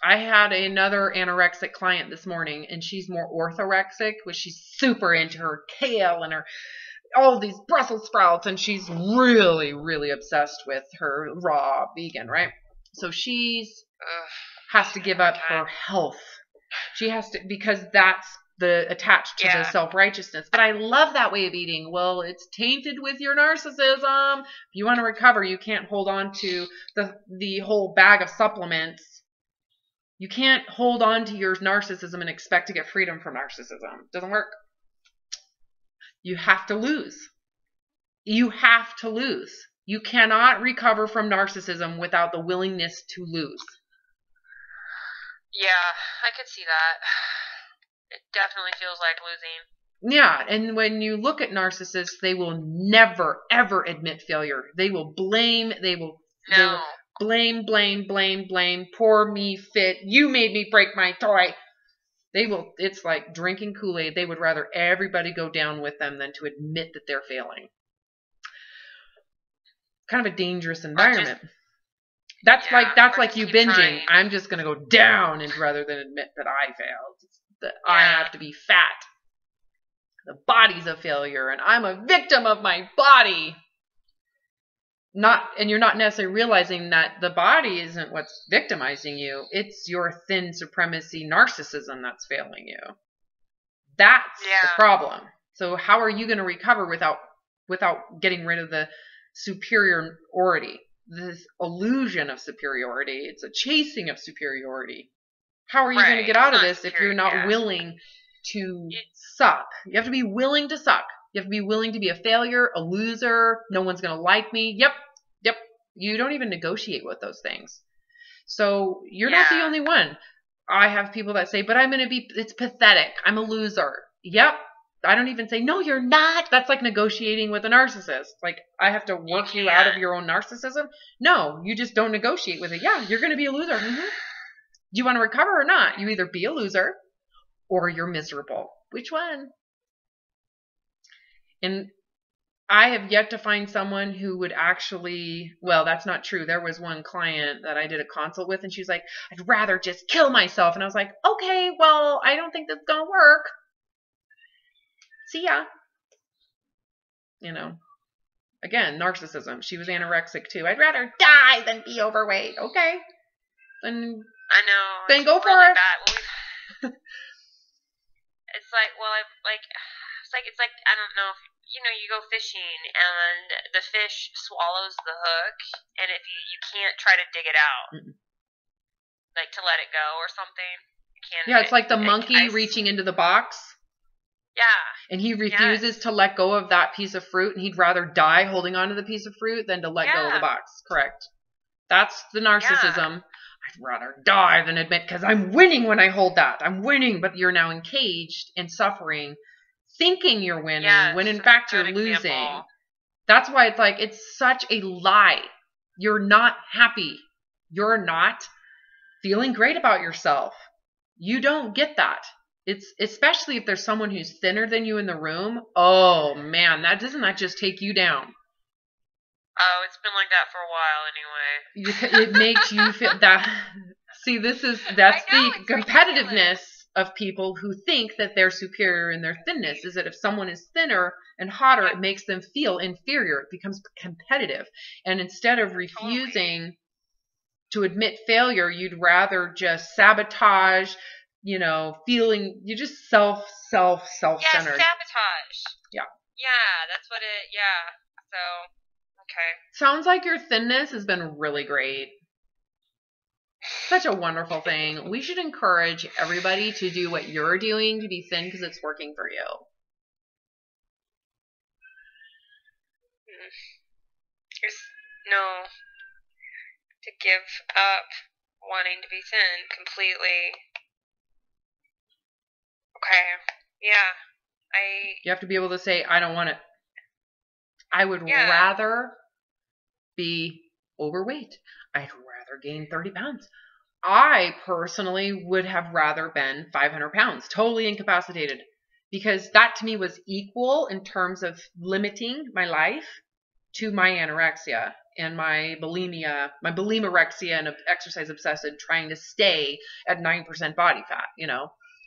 I had another anorexic client this morning, and she's more orthorexic, which she's super into her kale and her all of these Brussels sprouts, and she's really, really obsessed with her raw vegan, right? So she's has to give up her health. She has to, because that's the attached to the self-righteousness. But I love that way of eating. Well, it's tainted with your narcissism. If you want to recover, you can't hold on to the whole bag of supplements. You can't hold on to your narcissism and expect to get freedom from narcissism. It doesn't work. You have to lose. You have to lose. You cannot recover from narcissism without the willingness to lose. Yeah, I could see that. It definitely feels like losing. Yeah, and when you look at narcissists, they will never, ever admit failure. They will blame, they will blame, poor me fit, you made me break my toy. They will, it's like drinking Kool-Aid. They would rather everybody go down with them than to admit that they're failing. Kind of a dangerous environment. That's like you binging. Trying. I'm just going to go down and rather than admit that I failed. That I have to be fat. The body's a failure and I'm a victim of my body. And you're not necessarily realizing that the body isn't what's victimizing you. It's your thin supremacy narcissism that's failing you. That's the problem. So how are you going to recover without getting rid of the superiority? This illusion of superiority. It's a chasing of superiority. How are you going to get out of this if you're not yeah. willing to suck? You have to be willing to suck. You have to be willing to be a failure, a loser. No one's going to like me. Yep. You don't even negotiate with those things. So you're not the only one. I have people that say, but it's pathetic. I'm a loser. Yep. I don't even say, no, you're not. That's like negotiating with a narcissist. Like, I have to work you out of your own narcissism. No, you just don't negotiate with it. Yeah, you're going to be a loser. Mm-hmm. Do you want to recover or not? You either be a loser or you're miserable. Which one? And I have yet to find someone who would actually, well, that's not true. There was one client that I did a consult with, and she's like, I'd rather just kill myself. And I was like, okay, well, I don't think that's going to work. See ya. You know, again, narcissism. She was anorexic too. I'd rather die than be overweight. Okay. Then I know. Then go for it. It's like, well, it's like, I don't know if, you go fishing and the fish swallows the hook, and if you can't try to dig it out, like to let it go or something. You can't. Yeah, it's like the monkey reaching into the box. Yeah. And he refuses to let go of that piece of fruit, and he'd rather die holding onto the piece of fruit than to let go of the box. Correct. That's the narcissism. I'd rather die than admit, because I'm winning when I hold that. I'm winning, but you're now encaged and suffering, thinking you're winning, when in fact you're losing. That's why it's like, it's such a lie. You're not happy. You're not feeling great about yourself. You don't get that. It's especially if there's someone who's thinner than you in the room. Oh man, doesn't that just take you down? Oh, it's been like that for a while anyway. It makes you feel that. See, that's the competitiveness of people who think that they're superior in their thinness, is that if someone is thinner and hotter, it makes them feel inferior. It becomes competitive. And instead of refusing to admit failure, you'd rather just sabotage, feeling, you're just self-centered. Yeah, sabotage. Yeah. Yeah, that's what so, okay. Sounds like your thinness has been really great. Such a wonderful thing. We should encourage everybody to do what you're doing to be thin because it's working for you. There's no to give up wanting to be thin completely. Okay. Yeah. You have to be able to say, I don't want it. I would rather be overweight. I'd rather gain 30 pounds. I personally would have rather been 500 pounds, totally incapacitated, because that to me was equal in terms of limiting my life to my anorexia and my bulimia, my bulimorexia and exercise obsessed, trying to stay at 9% body fat,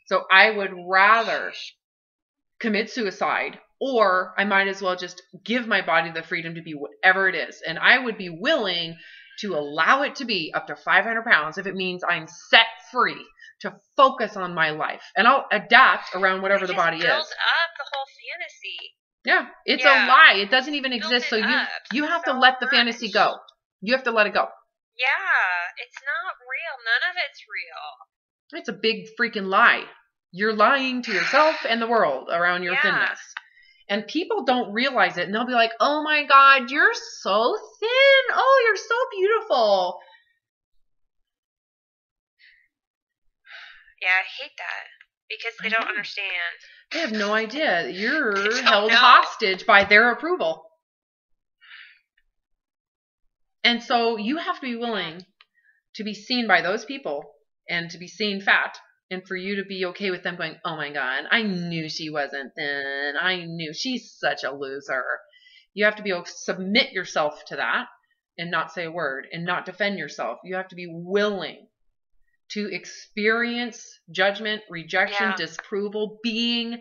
So I would rather commit suicide, or I might as well just give my body the freedom to be whatever it is. And I would be willing to allow it to be up to 500 pounds if it means I'm set free to focus on my life. And I'll adapt around whatever the body is. Build up the whole fantasy. Yeah, it's a lie. It doesn't even exist. So you have to let the fantasy go. You have to let it go. Yeah, it's not real. None of it's real. It's a big freaking lie. You're lying to yourself and the world around your thinness. And people don't realize it. And they'll be like, oh my God, you're so thin. Oh, you're so beautiful. Yeah, I hate that. Because they don't understand. They have no idea. You're held hostage by their approval. And so you have to be willing to be seen by those people and to be seen fat. And for you to be okay with them going, oh my God, I knew she wasn't thin. I knew she's such a loser. You have to be able to submit yourself to that and not say a word and not defend yourself. You have to be willing to experience judgment, rejection, disapproval, being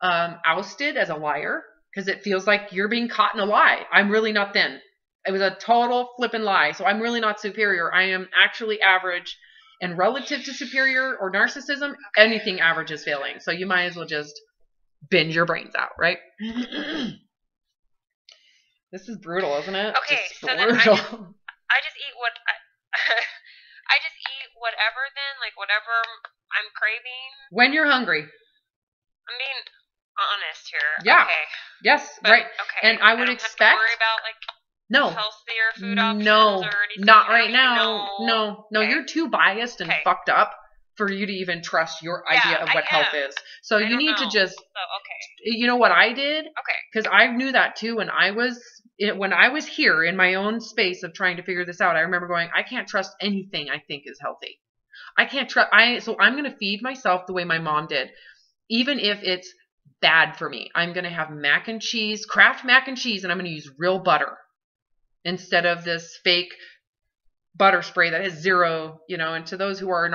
ousted as a liar, because it feels like you're being caught in a lie. I'm really not thin. It was a total flippin' lie. So I'm really not superior. I am actually average. And relative to superior or narcissism, anything average is failing. So you might as well just binge your brains out, right? This is brutal, isn't it? Okay, just so then I just eat what I I just eat whatever then, like whatever I'm craving. When you're hungry. I'm being honest here. Yeah. Okay. Yes, but, right. Okay. And I would expect. Have to worry about like healthier food options or anything. Not right now. No, okay. You're too biased and fucked up for you to even trust your idea of what health is. So you need to just. You know what I did? Okay. Because I knew that too when I was here in my own space of trying to figure this out. I remember going, I can't trust anything I think is healthy. I can't trust. So I'm going to feed myself the way my mom did, even if it's bad for me. I'm going to have mac and cheese, Kraft mac and cheese, and I'm going to use real butter instead of this fake butter spray that has zero, and to those who are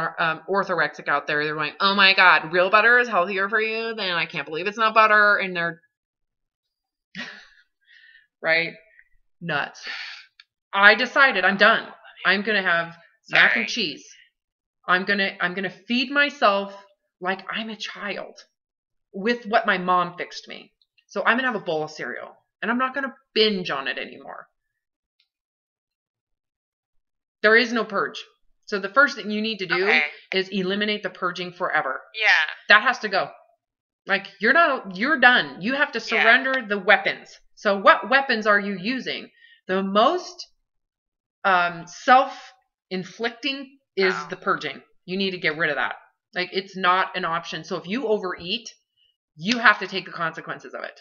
orthorexic out there, they're going, oh my God, real butter is healthier for you? Then I can't believe it's not butter. And they're right? Nuts. I decided I'm done. I'm going to have mac and cheese. I'm going to feed myself like I'm a child with what my mom fixed me. So I'm going to have a bowl of cereal and I'm not going to binge on it anymore. There is no purge. So the first thing you need to do is eliminate the purging forever. Yeah. That has to go. Like you're done. You have to surrender the weapons. So what weapons are you using? The most self-inflicting is the purging. You need to get rid of that. Like it's not an option. So if you overeat, you have to take the consequences of it.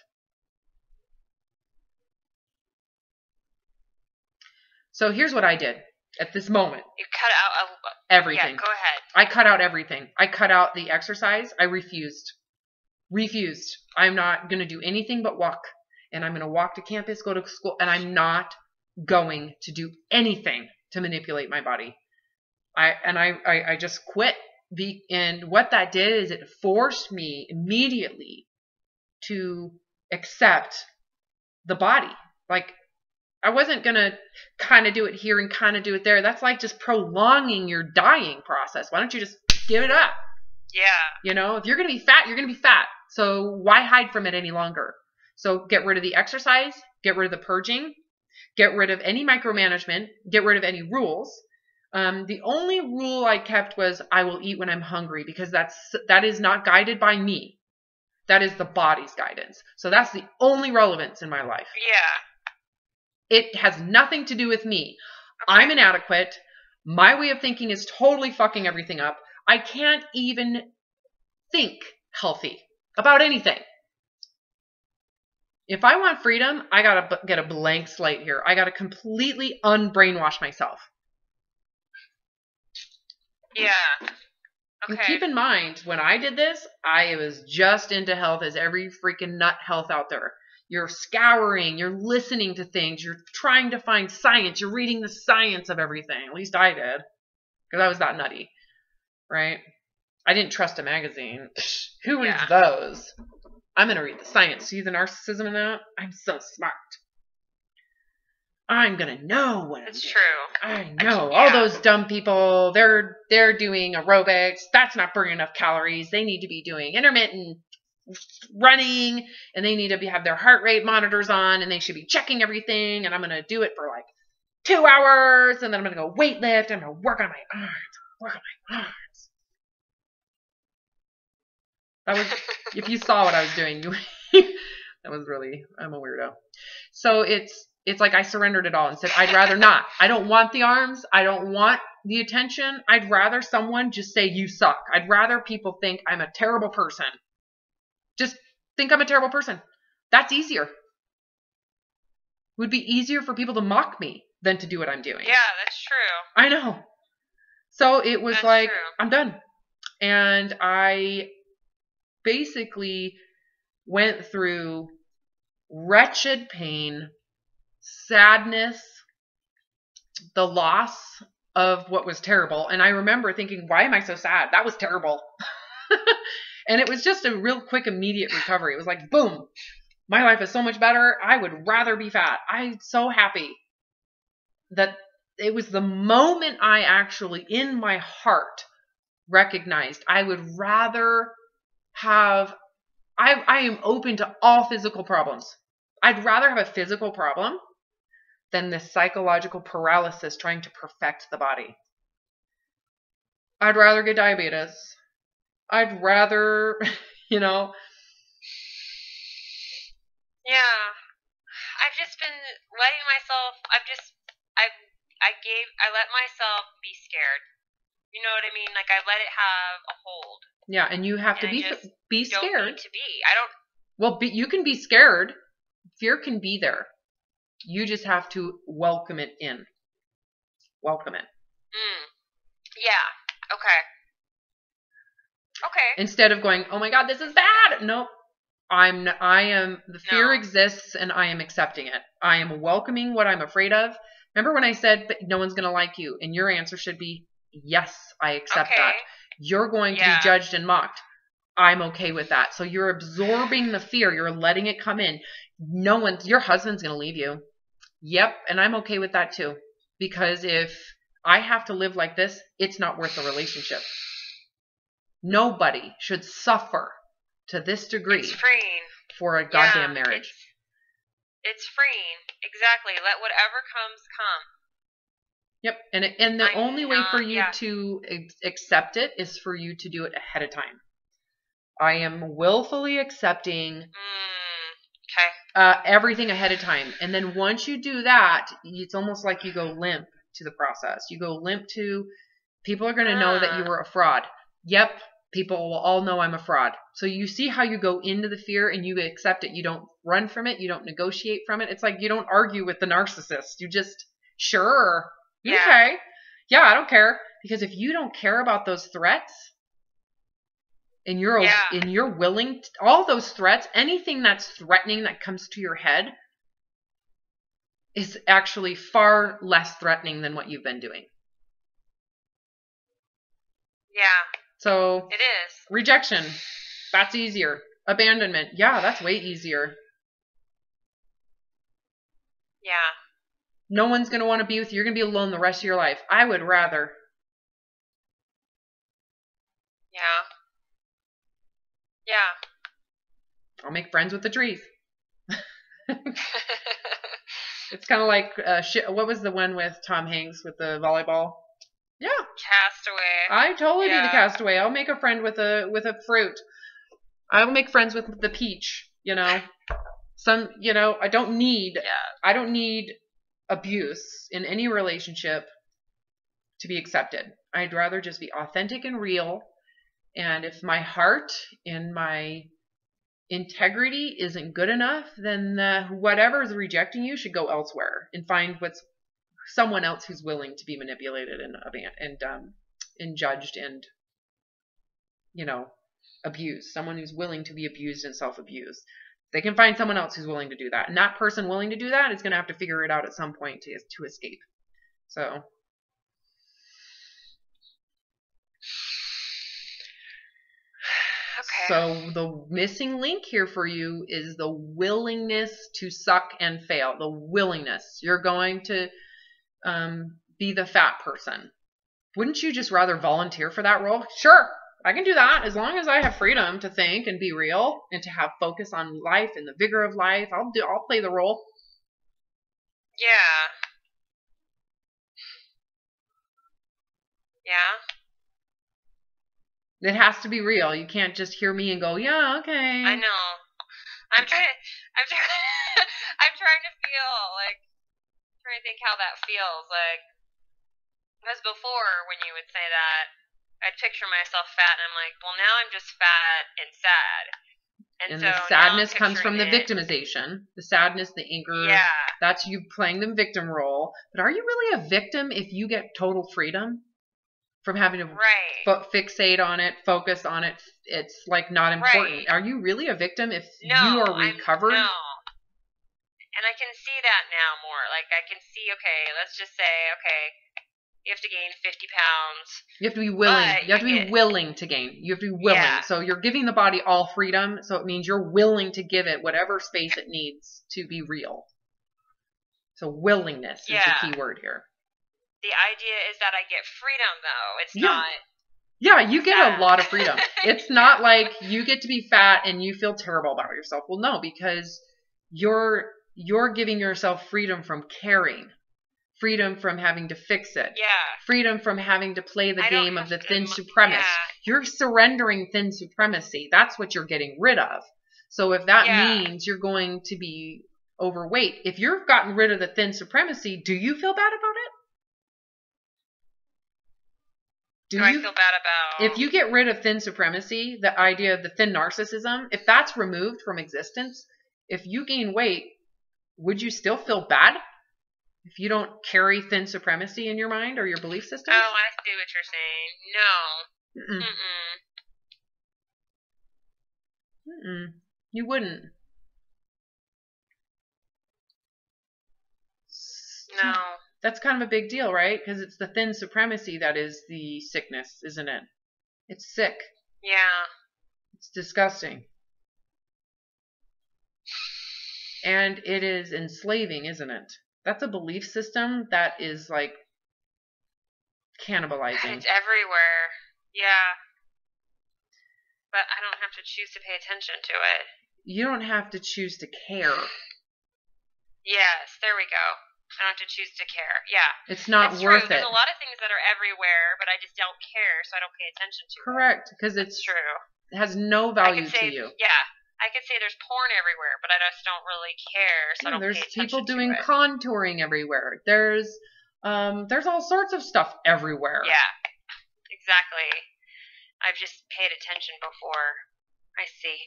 So here's what I did. At this moment. You cut out everything. Yeah, go ahead. I cut out everything. I cut out the exercise. I refused. I'm not going to do anything but walk. And I'm going to walk to campus, go to school, and I'm not going to do anything to manipulate my body. I just quit. And what that did is it forced me immediately to accept the body. Like, I wasn't going to kind of do it here and kind of do it there. That's like just prolonging your dying process. Why don't you just give it up? Yeah. If you're going to be fat, you're going to be fat. So why hide from it any longer? So get rid of the exercise, get rid of the purging, get rid of any micromanagement, get rid of any rules. The only rule I kept was I will eat when I'm hungry because that is not guided by me. That is the body's guidance. So that's the only relevance in my life. Yeah. It has nothing to do with me. Okay. I'm inadequate. My way of thinking is totally fucking everything up. I can't even think healthy about anything. If I want freedom, I gotta get a blank slate here. I gotta completely unbrainwash myself. Yeah. Okay. And keep in mind, when I did this, I was just into health as every freaking nut health out there. You're scouring, you're listening to things, you're trying to find science, you're reading the science of everything. At least I did, because I was that nutty, right? I didn't trust a magazine. Who reads those? I'm going to read the science. See the narcissism in that? I'm so smart. I'm going to know what it's true. I know. All those dumb people, they're doing aerobics. That's not burning enough calories. They need to be doing intermittent running, and they need to have their heart rate monitors on, and they should be checking everything, and I'm going to do it for like 2 hours, and then I'm going to go weight lift, and I'm going to work on my arms. That was, if you saw what I was doing, that was really, I'm a weirdo. So it's like I surrendered it all and said, I'd rather not. I don't want the arms. I don't want the attention. I'd rather someone just say, you suck. I'd rather people think I'm a terrible person. Just think I'm a terrible person. That's easier. It would be easier for people to mock me than to do what I'm doing. Yeah, that's true. I know. So it was true. I'm done. And I basically went through wretched pain, sadness, the loss of what was terrible. And I remember thinking, why am I so sad? That was terrible. And it was just a real quick, immediate recovery. It was like, boom, my life is so much better. I would rather be fat. I'm so happy that it was the moment I actually, in my heart, recognized I would rather have, I am open to all physical problems. I'd rather have a physical problem than this psychological paralysis trying to perfect the body. I'd rather get diabetes. I'd rather, you know. Yeah. I've just been letting myself, I let myself be scared. You know what I mean? Like, I let it have a hold. Yeah, and you have to be scared. Don't need to be. I don't. Well, you can be scared. Fear can be there. You just have to welcome it in. Welcome it. Yeah. Okay. Okay. Instead of going, oh my God, this is bad. Nope. The fear exists and I am accepting it. I am welcoming what I'm afraid of. Remember when I said that no one's going to like you, and your answer should be, yes, I accept that. You're going to be judged and mocked. I'm okay with that. So you're absorbing the fear. You're letting it come in. Your husband's going to leave you. Yep. And I'm okay with that too. Because if I have to live like this, it's not worth the relationship. Nobody should suffer to this degree. It's freeing. For a goddamn marriage. It's freeing. Exactly. Let whatever comes come. Yep. And the only way for you to accept it is for you to do it ahead of time. I am willfully accepting everything ahead of time. And then once you do that, it's almost like you go limp to the process. You go limp to, people are going to know that you were a fraud. Yep. People will all know I'm a fraud. So you see how you go into the fear and you accept it. You don't run from it. You don't negotiate from it. It's like you don't argue with the narcissist. You just, sure. Okay. Yeah, I don't care. Because if you don't care about those threats and you're willing to, all those threats, anything that's threatening that comes to your head is actually far less threatening than what you've been doing. Yeah. So it is. Rejection, that's easier. Abandonment, yeah, that's way easier. Yeah. No one's going to want to be with you. You're going to be alone the rest of your life. I would rather. Yeah. Yeah. I'll make friends with the trees. It's kind of like, what was the one with Tom Hanks with the volleyball? Yeah. Castaway. I totally be the castaway. I'll make a friend with a fruit. I will make friends with the peach, I don't need abuse in any relationship to be accepted. I'd rather just be authentic and real. And if my heart and my integrity isn't good enough, then whatever is rejecting you should go elsewhere and find someone else who's willing to be manipulated and judged and abused. Someone who's willing to be abused and self-abused. They can find someone else who's willing to do that, and that person willing to do that is going to have to figure it out at some point to escape. So. Okay. So the missing link here for you is the willingness to suck and fail. The willingness. You're going to be the fat person. Wouldn't you just rather volunteer for that role? Sure, I can do that as long as I have freedom to think and be real and to have focus on life and the vigor of life. I'll play the role. Yeah. Yeah. It has to be real. You can't just hear me and go, yeah, okay. I know. I'm trying to feel like, trying to think how that feels. Like, because before when you would say that, I'd picture myself fat and I'm like, well, now I'm just fat and sad. And so the sadness comes from the victimization. The sadness, the anger. Yeah. That's you playing the victim role. But are you really a victim if you get total freedom? From having to fixate on it, focus on it, it's like not important. Right. Are you really a victim if you are recovered? No. And I can see that now more. Like I can see, okay, let's just say, you have to gain 50 pounds. You have to be willing. You have to be willing to gain. You have to be willing. Yeah. So you're giving the body all freedom. So it means you're willing to give it whatever space it needs to be real. So willingness is the key word here. The idea is that I get freedom, though. It's not. Yeah, you get a lot of freedom. It's not like you get to be fat and you feel terrible about yourself. Well, no, because you're giving yourself freedom from caring, freedom from having to fix it, Yeah. freedom from having to play the game of the thin supremacist. Yeah. You're surrendering thin supremacy. That's what you're getting rid of. So if that means you're going to be overweight, if you've gotten rid of the thin supremacy, do you feel bad about it? Do I feel bad about... If you get rid of thin supremacy, the idea of the thin narcissism, if that's removed from existence, if you gain weight, would you still feel bad if you don't carry thin supremacy in your mind or your belief system? Oh, I see what you're saying. No. You wouldn't. No. That's kind of a big deal, right? Because it's the thin supremacy that is the sickness, isn't it? It's sick. Yeah. It's disgusting. And it is enslaving, isn't it? That's a belief system that is like cannibalizing. It's everywhere. Yeah. But I don't have to choose to pay attention to it. You don't have to choose to care. Yes, there we go. I don't have to choose to care. Yeah. It's not worth it. There's a lot of things that are everywhere, but I just don't care, so I don't pay attention to it. Correct, because it's true. It has no value to you. Yeah. I could say there's porn everywhere, but I just don't really care, so I don't pay attention to it. There's people doing contouring everywhere. There's all sorts of stuff everywhere. Yeah. Exactly. I've just paid attention before. I see.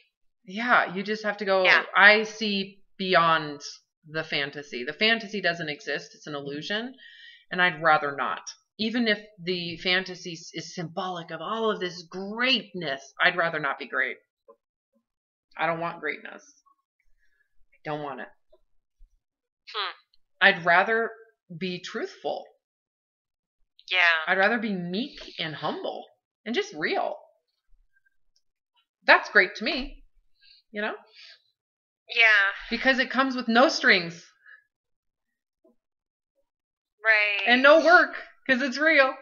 Yeah, you just have to go, I see beyond the fantasy. The fantasy doesn't exist. It's an illusion. And I'd rather not. Even if the fantasy is symbolic of all of this greatness, I'd rather not be great. I don't want greatness. I don't want it. I'd rather be truthful. Yeah. I'd rather be meek and humble and just real. That's great to me. You know? Yeah. Because it comes with no strings. Right. And no work, because it's real.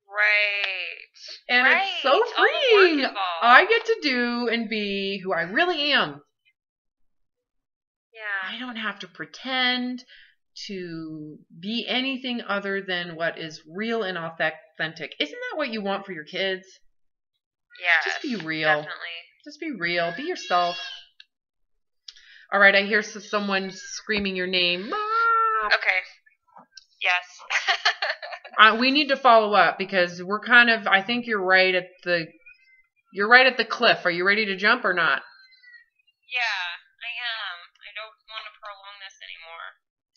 Right. And it's so freeing. I get to do and be who I really am. Yeah. I don't have to pretend to be anything other than what is real and authentic. Isn't that what you want for your kids? Yeah. Just be real. Definitely. Just be real. Be yourself. All right, I hear someone screaming your name. Mom! Okay. Yes. We need to follow up because we're kind of, I think you're right at the cliff. Are you ready to jump or not? Yeah, I am. I don't want to prolong this anymore.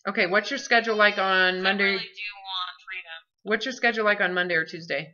Okay, what's your schedule like on Monday? I really do want freedom. What's your schedule like on Monday or Tuesday?